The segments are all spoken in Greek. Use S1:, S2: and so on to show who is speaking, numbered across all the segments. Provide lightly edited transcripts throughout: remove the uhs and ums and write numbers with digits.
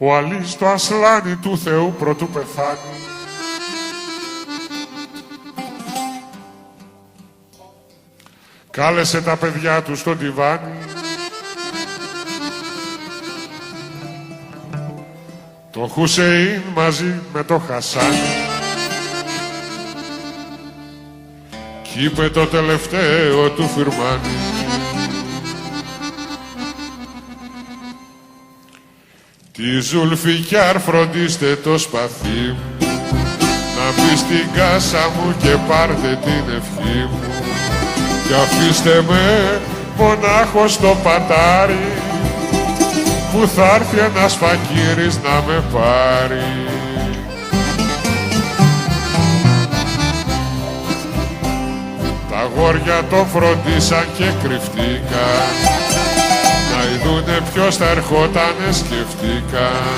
S1: Ο Αλής το ασλάνι του Θεού πρωτού πεθάνει. Κάλεσε τα παιδιά του στο τιβάνι. Το Χουσεΐν μαζί με το Χασάνι. Κι είπε το τελευταίο του φυρμάνι. Τη Ζουλφικιάρ φροντίστε το σπαθί μου, να μπει στην κάσα μου και πάρτε την ευχή μου, κι αφήστε με μονάχο στο πατάρι, που θα έρθει ένας φακύρης να με πάρει. Τα αγόρια το φροντίσαν και κρυφτήκαν, να ειδούνε ποιος θα ερχότανε σκεφτήκαν.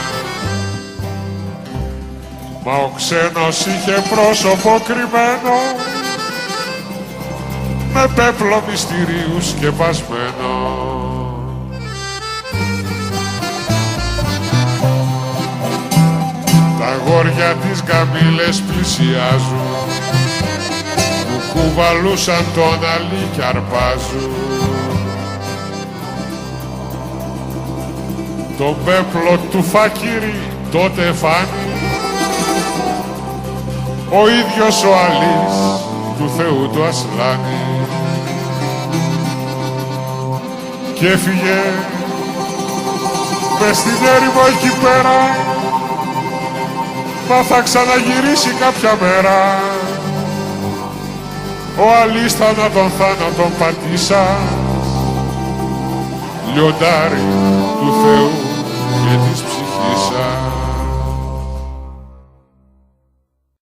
S1: Μα ο ξένος είχε πρόσωπο κρυμμένο, με πέπλο μυστηρίου σκεπασμένο. Τα αγόρια τις γκαμίλες πλησιάζουν, που κουβαλούσαν τον Αλή κι αρπάζουν. Το πέπλο του φακύρι τότε φάνη, ο ίδιος ο Αλής του Θεού του ασλάνι. Κι έφυγε μες στην έρημο εκεί πέρα, μα θα ξαναγυρίσει κάποια μέρα. Ο Αλής θάνατον πατήσα, λιοντάρι του Θεού